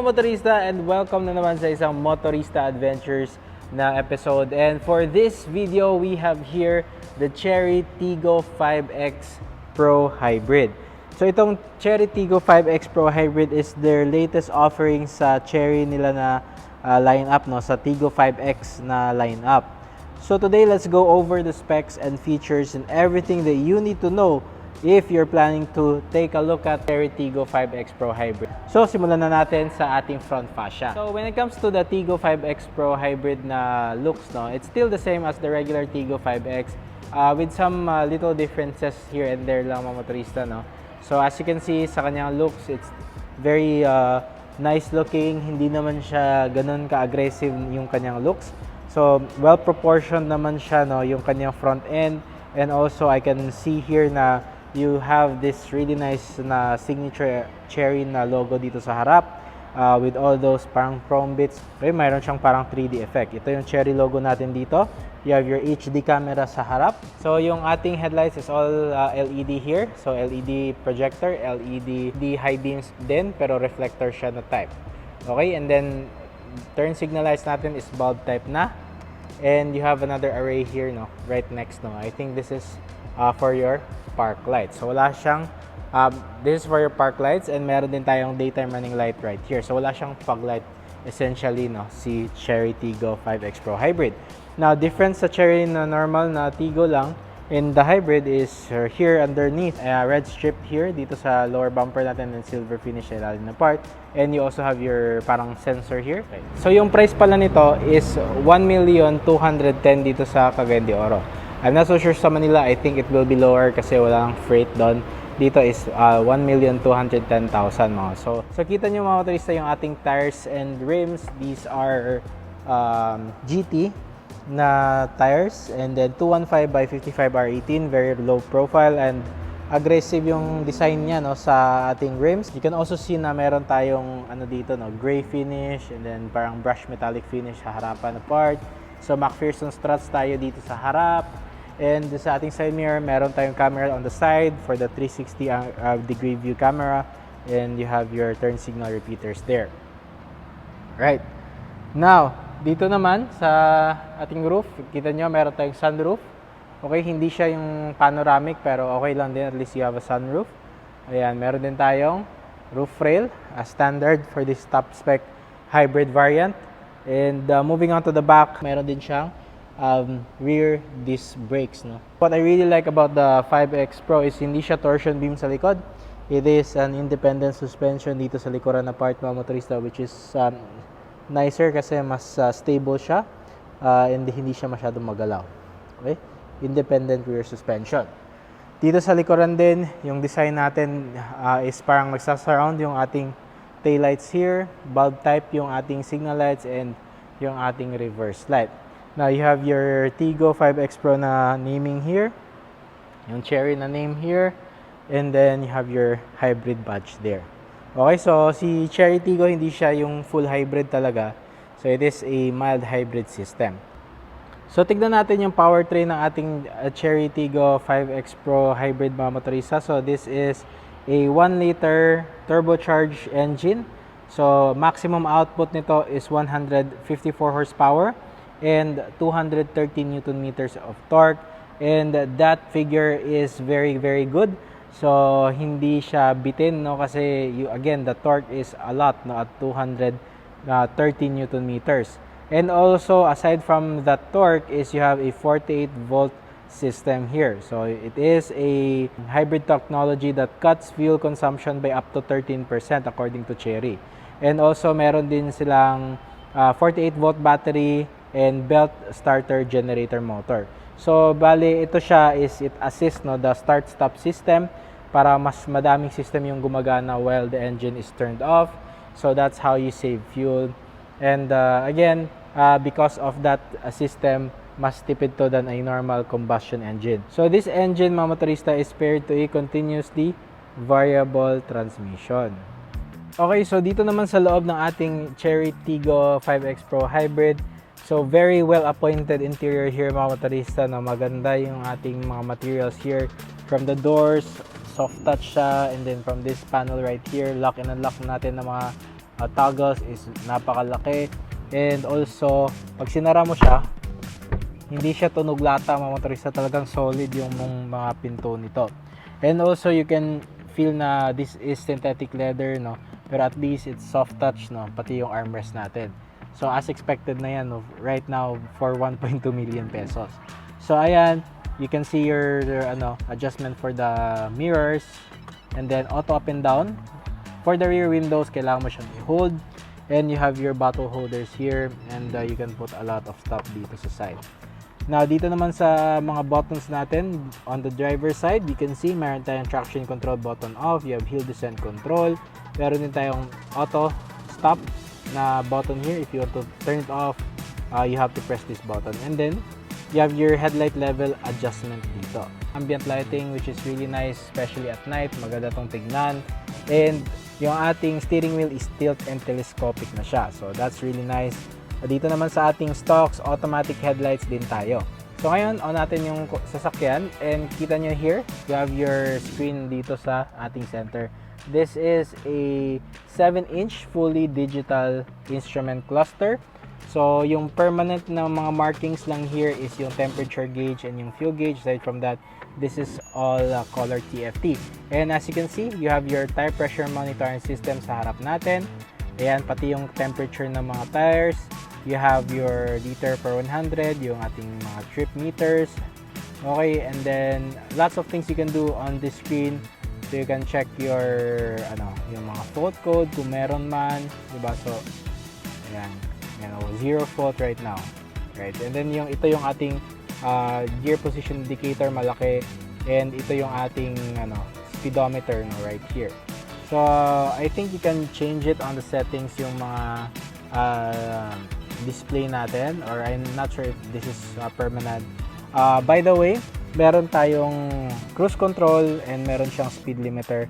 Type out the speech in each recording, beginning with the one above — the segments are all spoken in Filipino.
motorista, and welcome na naman sa isang Motorista Adventures na episode. And for this video, we have here the Chery Tiggo 5X Pro Hybrid. So itong Chery Tiggo 5X Pro Hybrid is their latest offering sa Chery nila na lineup, no, sa Tiggo 5X na lineup. So today, let's go over the specs and features and everything that you need to know if you're planning to take a look at Chery Tiggo 5X Pro Hybrid. So, simulan na natin sa ating front fascia. So, when it comes to the Tiggo 5X Pro Hybrid na looks, no, it's still the same as the regular Tiggo 5X with some little differences here and there lang mga motorista, no. So, as you can see sa kanyang looks, it's very nice looking. Hindi naman siya ganun ka-aggressive yung kanyang looks. So, well-proportioned naman siya, no, yung kanyang front end. And also, I can see here na you have this really nice na signature Chery na logo dito sa harap with all those parang chrome bits. Okay, mayroon siyang parang 3D effect. Ito yung Chery logo natin dito. You have your HD camera sa harap. So yung ating headlights is all LED here. So LED projector, LED high beams din, pero reflector siya na type. Okay, and then turn signal lights natin is bulb type na. And you have another array here, no, right next, no. I think this is for your park lights. So wala siyang this is for your park lights, and meron din tayong daytime running light right here. So wala siyang fog light essentially, no, si Chery Tiggo 5X Pro Hybrid. Now, difference sa Chery na normal na Tiggo lang in the hybrid is here underneath red strip here dito sa lower bumper natin and silver finish sa ilalim na part, and you also have your parang sensor here. Okay. So yung price pala nito is 1,210,000 dito sa Cagayan de Oro. I'm not so sure sa Manila. I think it will be lower kasi walang freight doon. Dito is 1,210,000 mga. So kita nyo mga motorista yung ating tires and rims. These are GT na tires, and then 215 by 55 R18, very low profile and aggressive yung design niya, no, sa ating rims. You can also see na meron tayong ano dito, no, gray finish, and then parang brush metallic finish sa harapan na part. So McPherson struts tayo dito sa harap. And sa ating side mirror, meron tayong camera on the side for the 360 degree view camera, and you have your turn signal repeaters there. Right. Now, dito naman sa ating roof, kita nyo meron tayong sunroof. Okay, hindi siya yung panoramic, pero okay lang din, at least you have a sunroof. Ayan, meron din tayong roof rail as standard for this top spec hybrid variant. And moving on to the back, meron din siyang rear disc brakes, no. What I really like about the 5X Pro is hindi siya torsion beam sa likod. It is an independent suspension dito sa likuran na part, mga motorista, which is nicer kasi mas stable siya and hindi siya masyadong magalaw. Okay? Independent rear suspension. Dito sa likuran din, yung design natin is parang magsasurround yung ating taillights here, bulb type yung ating signal lights, and yung ating reverse light. Now, you have your Tiggo 5X Pro na naming here, yung Chery na name here, and then you have your hybrid badge there. Okay, so si Chery Tiggo hindi siya yung full hybrid talaga. So, it is a mild hybrid system. So, tignan natin yung powertrain ng ating Chery Tiggo 5X Pro Hybrid, mga motorista. So, this is a 1-liter turbocharged engine. So, maximum output nito is 154 horsepower. And 213 Newton meters of torque, and that figure is very good. So hindi siya bitin, no, kasi again the torque is a lot, no, at 213 Newton meters. And also, aside from that torque, is you have a 48 volt system here. So it is a hybrid technology that cuts fuel consumption by up to 13% according to Chery. And also meron din silang 48 volt battery and belt starter generator motor. So, bali, ito siya is it assists, no, the start-stop system para mas madaming system yung gumagana while the engine is turned off. So, that's how you save fuel. And again, because of that system, mas tipid to than a normal combustion engine. So, this engine, mga motorista, is paired to a continuously variable transmission. Okay, so dito naman sa loob ng ating Chery Tiggo 5X Pro Hybrid, so very well appointed interior here, mga motorista, na maganda yung ating mga materials here. From the doors, soft touch siya, and then from this panel right here, lock and unlock natin ng mga toggles is napakalaki. And also, pag sinara mo siya, hindi siya tunog lata mga motorista, talagang solid yung mga pinto nito. And also, you can feel na this is synthetic leather, no? Pero at least it's soft touch, no? Pati yung armrest natin. So, as expected na yan, no? Right now, for 1.2 million pesos. So, ayan, you can see your adjustment for the mirrors. And then, auto up and down. For the rear windows, kailangan mo siyang i-hold. And you have your bottle holders here. And you can put a lot of stuff dito sa side. Now, dito naman sa mga buttons natin, on the driver side, you can see meron tayong traction control button off, you have hill descent control, meron din tayong auto stop na button here. If you want to turn it off, you have to press this button. And then, you have your headlight level adjustment dito. Ambient lighting, which is really nice, especially at night, maganda tong tignan. And yung ating steering wheel is tilt and telescopic na siya. So, that's really nice. Dito naman sa ating stocks, automatic headlights din tayo. So ngayon, on natin yung sasakyan and kita nyo here, you have your screen dito sa ating center. This is a 7-inch fully digital instrument cluster. So yung permanent na mga markings lang here is yung temperature gauge and yung fuel gauge. Aside from that, this is all color TFT. And as you can see, you have your tire pressure monitoring system sa harap natin. Ayan, pati yung temperature ng mga tires. You have your liter per 100, yung ating mga trip meters. Okay, and then lots of things you can do on this screen. So you can check your yung mga fault code kung meron man, diba? So ayan, zero fault right now. Right? And then ito yung ating gear position indicator, malaki, and ito yung ating speedometer right here. So I think you can change it on the settings yung mga display natin, or I'm not sure if this is permanent. By the way, meron tayong cruise control and meron siyang speed limiter.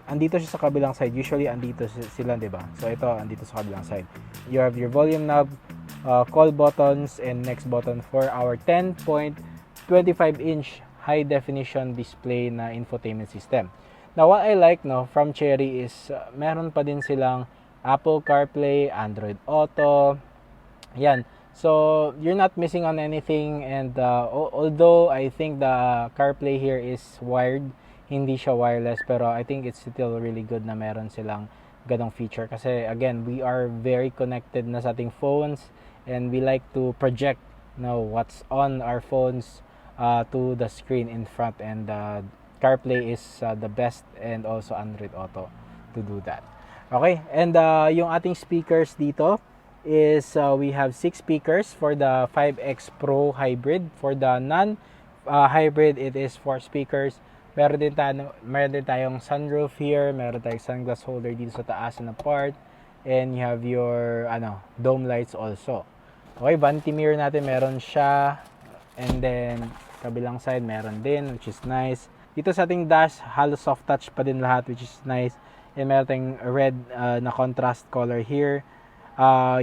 Andito siya sa kabilang side. Usually andito sila, di ba? So ito andito sa kabilang side. You have your volume knob, call buttons, and next button for our 10.25-inch high definition display na infotainment system. Now what I like from Chery is meron pa din silang Apple CarPlay, Android Auto. Yan. So, you're not missing on anything, and although I think the CarPlay here is wired, hindi siya wireless, pero I think it's still really good na meron silang ganong feature. Kasi again, we are very connected na sa ating phones, and we like to project what's on our phones to the screen in front, and CarPlay is the best, and also Android Auto to do that. Okay, and yung ating speakers dito is we have 6 speakers for the 5X Pro Hybrid. For the non-hybrid, it is 4 speakers. Meron din tayong sunroof here, meron tayong sunglass holder dito sa taas na part, and you have your dome lights also. Okay, vanity mirror natin meron siya, and then kabilang side meron din, which is nice. Dito sa ating dash, halos soft touch pa din lahat, which is nice. And meron tayong red na contrast color here.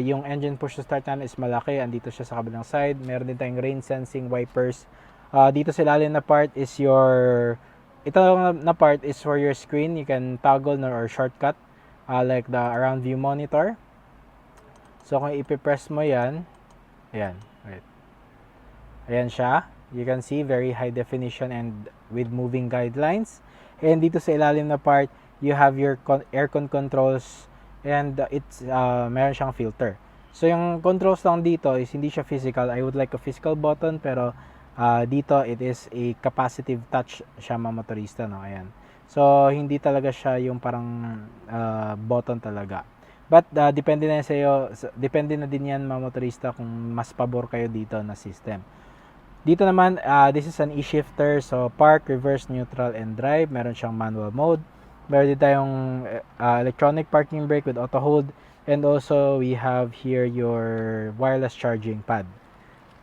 Yung engine push to start natin is malaki, andito siya sa kabilang side. Meron din tayong rain sensing wipers. Dito sa ilalim na part is ito na part is for your screen. You can toggle or shortcut like the around view monitor. So kung ipipress mo yan, ayan, right. Ayan siya. You can see very high definition and with moving guidelines. And dito sa ilalim na part, you have your aircon controls, and it's meron siyang filter. So yung controls lang dito is hindi siya physical. I would like a physical button, pero dito it is a capacitive touch siya mga motorista, ayan. So hindi talaga siya yung parang button talaga. But depende na sa iyo, depende na din yan mga motorista kung mas pabor kayo dito na system. Dito naman, this is an e-shifter, so park, reverse, neutral, and drive. Meron siyang manual mode. Meron din tayong electronic parking brake with auto hold, and also we have here your wireless charging pad.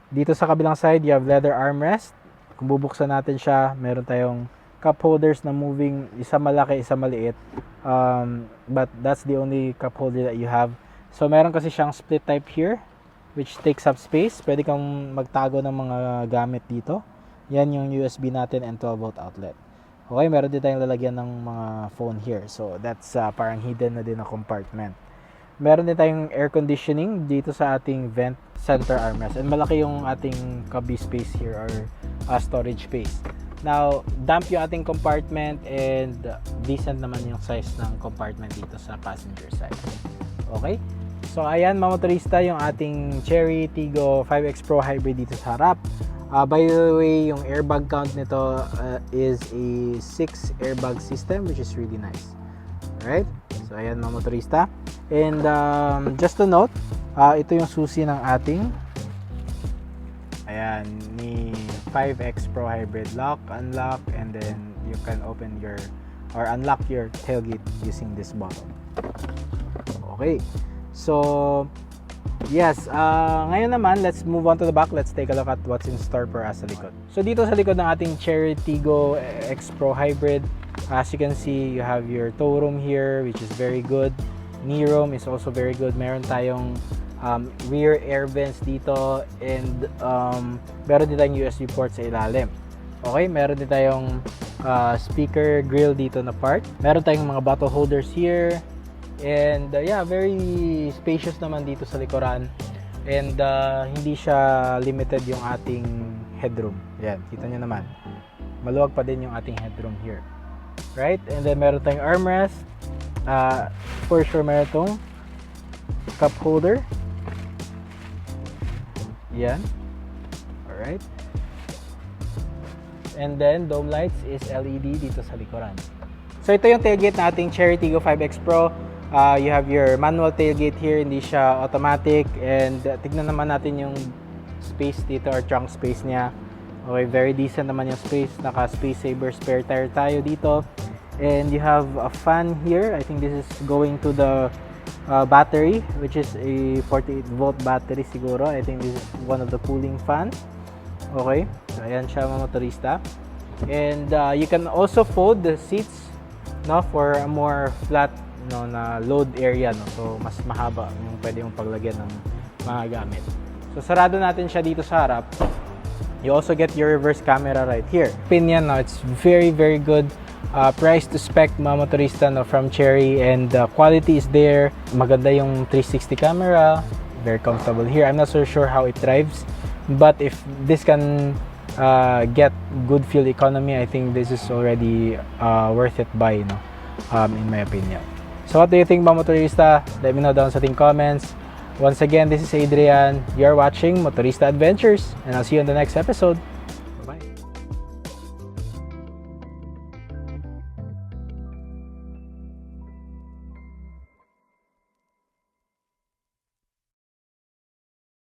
Dito sa kabilang side, you have leather armrest. Kung bubuksan natin siya, meron tayong cup holders na moving, isa malaki, isa maliit. But that's the only cup holder that you have. So meron kasi siyang split type here, which takes up space. Pwede kang magtago ng mga gamit dito. Yan yung USB natin and 12-volt outlet. Okay, meron din tayong lalagyan ng mga phone here. So that's parang hidden na din na compartment. Meron din tayong air conditioning dito sa ating vent center armrest. And malaki yung ating cubby space here or storage space. Now, damp yung ating compartment and decent naman yung size ng compartment dito sa passenger side. Okay? So, ayan mga motorista, yung ating Chery Tiggo 5X Pro Hybrid dito sa harap. By the way, yung airbag count nito is a 6 airbag system, which is really nice. Alright? So, ayan mga motorista. And just to note, ito yung susi ng ating ayan, ni 5X Pro Hybrid. Lock, unlock, and then you can open your or unlock your tailgate using this button. Okay. So, yes, ngayon naman, let's move on to the back. Let's take a look at what's in store for us sa likod. So, dito sa likod ng ating Chery Tiggo X Pro Hybrid, as you can see, you have your tow room here, which is very good. Knee room is also very good. Meron tayong rear air vents dito and meron din tayong USB port sa ilalim. Okay, meron din tayong speaker grill dito na part. Meron tayong mga bottle holders here. And yeah, very spacious naman dito sa likuran. And hindi siya limited yung ating headroom. Yan, kita nyo naman. Maluwag pa din yung ating headroom here. Right? And then meron tayong armrest. For sure meron tong cup holder. Yan. Alright. And then dome lights is LED dito sa likuran. So ito yung tailgate nating Chery Tiggo 5X Pro. You have your manual tailgate here, hindi siya automatic. And tignan naman natin yung space dito or trunk space niya. Okay, very decent naman yung space. Naka space saver spare tire tayo dito. And you have a fan here. I think this is going to the battery, which is a 48 volt battery siguro. I think this is one of the cooling fans. Okay, so ayan siya mga motorista. And you can also fold the seats, no, for a more flat, no, na load area, no. So mas mahaba yung pwede mong paglagyan ng mga gamit. So sarado natin siya dito sa harap. You also get your reverse camera right here. Opinion, no, it's very good. Price to spec mga motorista, no, from Chery, and quality is there. Maganda yung 360 camera, very comfortable here. I'm not so sure how it drives, but if this can get good fuel economy, I think this is already worth it buy, no, in my opinion. So what do you think mga motorista? Let me know down sa ating comments. Once again, this is Adrian. You're watching Motorista Adventures, and I'll see you on the next episode. Bye-bye.